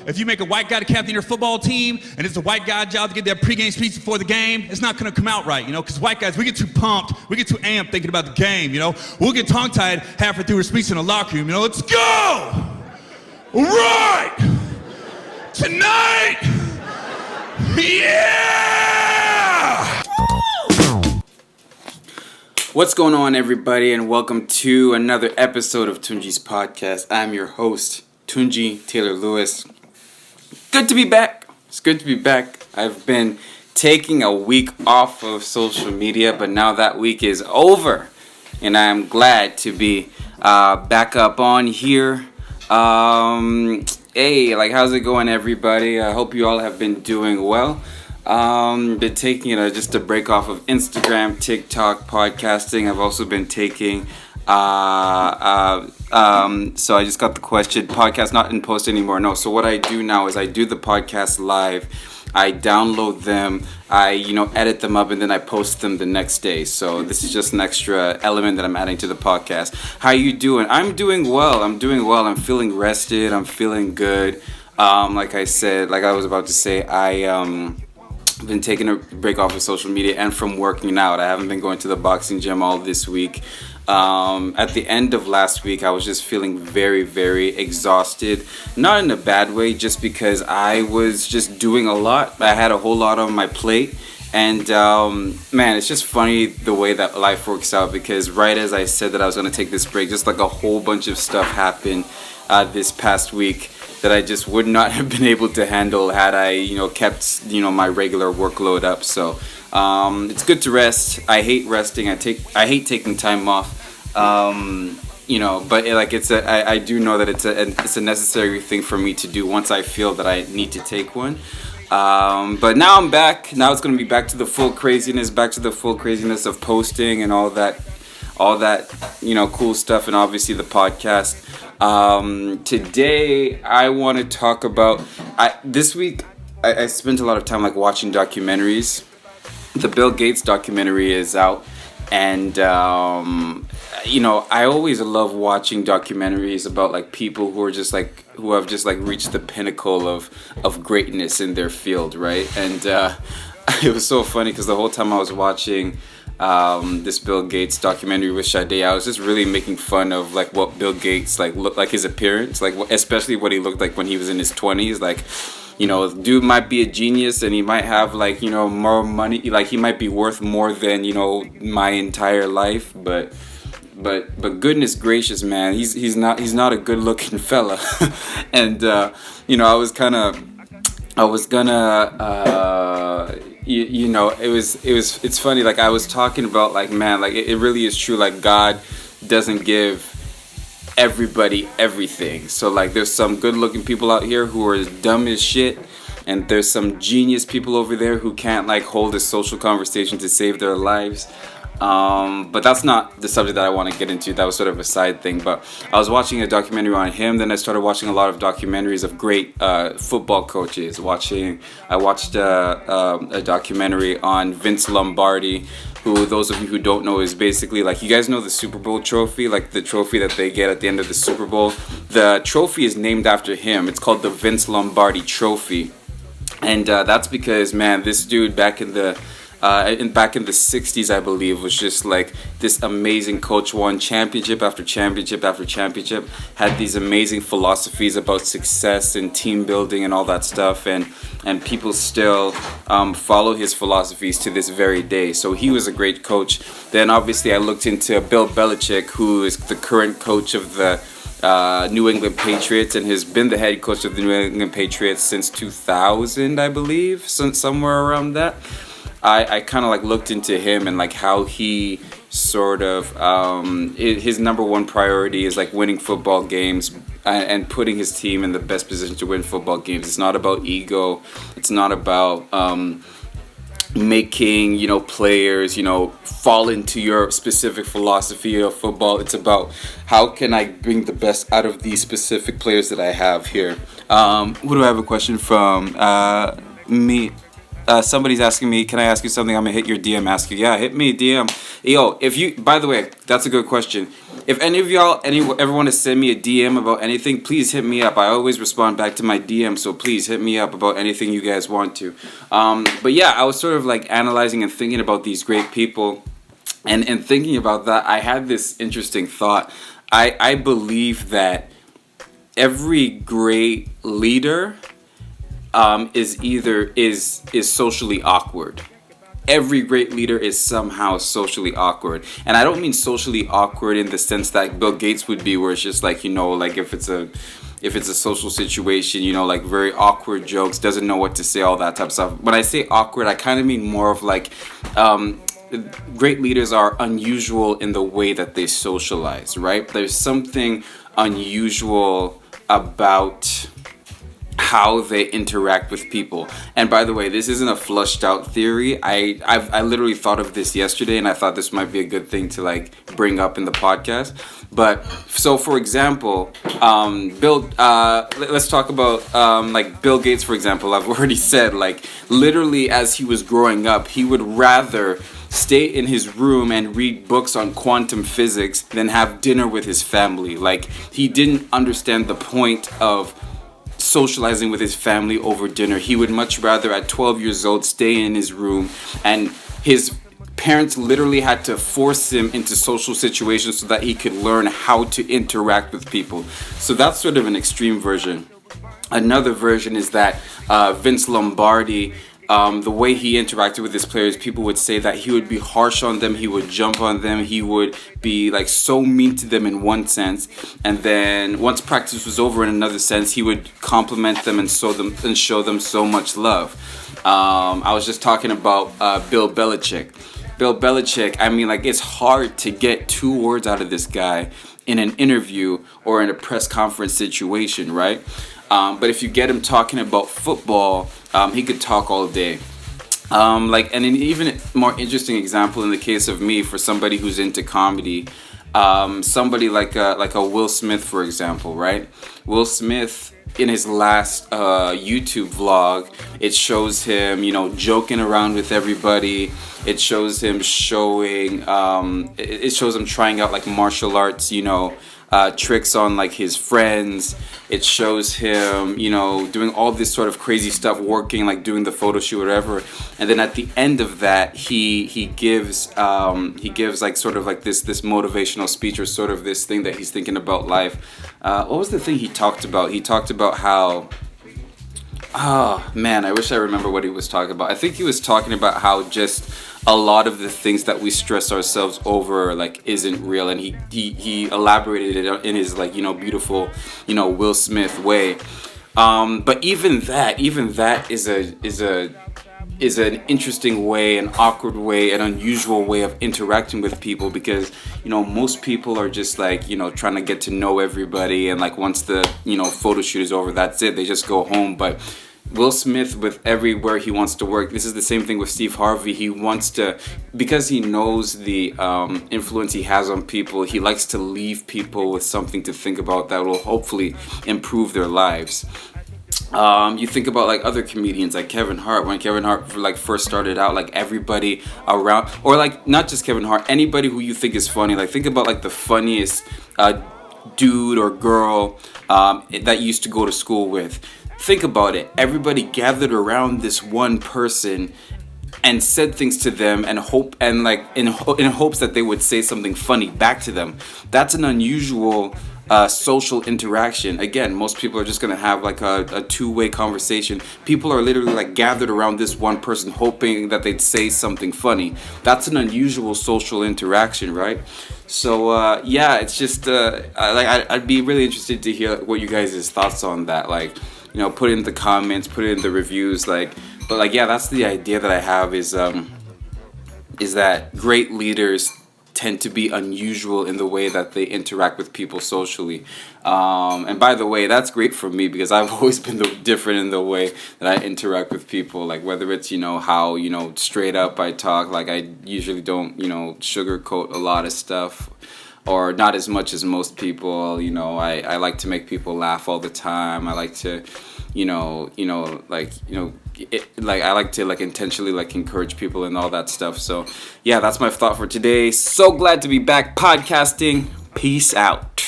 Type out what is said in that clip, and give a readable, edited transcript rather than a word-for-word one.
If you make a white guy to captain your football team, and it's a white guy job to get their pregame speech before the game, it's not going to come out right, because white guys, we get too pumped, we get too amped thinking about the game, We'll get tongue-tied halfway through a speech in the locker room, let's go! All right! Tonight! Yeah! What's going on, everybody, and welcome to another episode of Tunji's podcast. I'm your host, Tunji Taylor Lewis. Good to be back. It's good to be back. I've been taking a week off of social media, but now that week is over, and I'm glad to be back up on here. Hey, how's it going, everybody? I hope you all have been doing well. Been taking just a break off of Instagram, TikTok, podcasting. I've also been taking so I just got the question, podcast not in post anymore. No, so what I do now is I do the podcast live. I download them, I edit them up, and then I post them the next day. So this is just an extra element that I'm adding to the podcast. How you doing? I'm doing well. I'm feeling rested. I'm feeling good. Like I was about to say, I've been taking a break off of social media and from working out. I haven't been going to the boxing gym all this week. At the end of last week, I was just feeling very, very exhausted. Not in a bad way, just because I was just doing a lot. I had a whole lot on my plate. And, man, it's just funny the way that life works out, because right as I said that I was going to take this break, just like a whole bunch of stuff happened this past week that I just would not have been able to handle had I, kept, my regular workload up. So it's good to rest. I hate resting. I hate taking time off. But I do know that it's a necessary thing for me to do once I feel that I need to take one. But now I'm back. Now it's going to be back to the full craziness of posting and all that, cool stuff, and obviously the podcast. Today I want to talk about, this week I spent a lot of time watching documentaries. The Bill Gates documentary is out, and I always love watching documentaries about people who are who have reached the pinnacle of greatness in their field, right? And it was so funny because the whole time I was watching this Bill Gates documentary with Sade, I was just really making fun of what Bill Gates looked like, his appearance, especially what he looked like when he was in his 20s. Dude might be a genius and he might have more money, he might be worth more than my entire life, but goodness gracious, man, he's not a good looking fella. And it's funny, I was talking about it really is true, God doesn't give everybody everything. So there's some good looking people out here who are as dumb as shit, and there's some genius people over there who can't hold a social conversation to save their lives. But that's not the subject that I want to get into. That was sort of a side thing. But I was watching a documentary on him. Then I started watching a lot of documentaries of great football coaches. I watched a documentary on Vince Lombardi, who, those of you who don't know, is basically you guys know the Super Bowl trophy, the trophy that they get at the end of the Super Bowl. The trophy is named after him. It's called the Vince Lombardi Trophy, and that's because, man, this dude back in the 60s, I believe, was just this amazing coach, won championship after championship after championship, had these amazing philosophies about success and team building and all that stuff, and people still follow his philosophies to this very day. So he was a great coach. Then obviously I looked into Bill Belichick, who is the current coach of the New England Patriots and has been the head coach of the New England Patriots since 2000, I believe, somewhere around that. I kind of looked into him and how he sort of his number one priority is winning football games and putting his team in the best position to win football games. It's not about ego. It's not about making players fall into your specific philosophy of football. It's about how can I bring the best out of these specific players that I have here. Who do I have a question from? Me. Somebody's asking me, can I ask you something? I'm gonna hit your DM, ask you. Yeah, hit me DM. Yo, by the way, that's a good question. if any of y'all ever want to send me a DM about anything, please hit me up. I always respond back to my DM, so please hit me up about anything you guys want to. But yeah, I was sort of like analyzing and thinking about these great people, and thinking about that, I had this interesting thought. I believe that every great leader is socially awkward. Every great leader is somehow socially awkward. And I don't mean socially awkward in the sense that Bill Gates would be, where it's just like, like if it's a social situation, like very awkward jokes, doesn't know what to say, all that type of stuff. When I say awkward, I kind of mean more of like, great leaders are unusual in the way that they socialize, right? There's something unusual about how they interact with people. And by the way, this isn't a flushed out theory. I literally thought of this yesterday, and I thought this might be a good thing to like bring up in the podcast. But so for example, let's talk about like Bill Gates, for example. I've already said, like, literally as he was growing up, he would rather stay in his room and read books on quantum physics than have dinner with his family. Like, he didn't understand the point of socializing with his family over dinner. He would much rather at 12 years old stay in his room, and his parents literally had to force him into social situations so that he could learn how to interact with people. So that's sort of an extreme version. Another version is that Vince Lombardi, the way he interacted with his players, people would say that he would be harsh on them, he would jump on them, he would be like so mean to them in one sense, and then once practice was over, in another sense, he would compliment them and show them so much love. I was just talking about Bill Belichick. Bill Belichick, I mean, like, it's hard to get 2 words out of this guy in an interview or in a press conference situation, right? But if you get him talking about football, he could talk all day. And an even more interesting example in the case of me, for somebody who's into comedy, somebody like a Will Smith, for example, right? Will Smith, in his last YouTube vlog, it shows him, joking around with everybody. It shows him it shows him trying out like martial arts, tricks on like his friends. It shows him, doing all this sort of crazy stuff, working, like doing the photo shoot, whatever. And then at the end of that, he gives like sort of like this motivational speech, or sort of this thing that he's thinking about life. What was the thing he talked about? He talked about how, oh man, I wish I remember what he was talking about. I think he was talking about how just a lot of the things that we stress ourselves over like isn't real, and he elaborated it in his like beautiful Will Smith way. But even that is an interesting way, an awkward way, an unusual way of interacting with people, because most people are just like trying to get to know everybody, and like once the photo shoot is over, that's it, they just go home. But Will Smith, with everywhere he wants to work, this is the same thing with Steve Harvey. He wants to, because he knows the influence he has on people, he likes to leave people with something to think about that will hopefully improve their lives. You think about like other comedians like Kevin Hart. When Kevin Hart like first started out, like everybody around, or like not just Kevin Hart, anybody who you think is funny, like think about like the funniest dude or girl that you used to go to school with. Think about it. Everybody gathered around this one person and said things to them, and hope, and like in hopes that they would say something funny back to them. That's an unusual social interaction. Again, most people are just gonna have like a two-way conversation. People are literally like gathered around this one person, hoping that they'd say something funny. That's an unusual social interaction, right? So yeah, it's just I'd be really interested to hear what you guys' thoughts on that. Like, put it in the comments, put it in the reviews. But yeah, that's the idea that I have, is that great leaders tend to be unusual in the way that they interact with people socially. And by the way, that's great for me, because I've always been different in the way that I interact with people. Like whether it's, how, straight up I talk, like I usually don't, sugarcoat a lot of stuff, or not as much as most people. I like to make people laugh all the time. I like to, I like to intentionally encourage people and all that stuff. So yeah, that's my thought for today. So glad to be back podcasting. Peace out.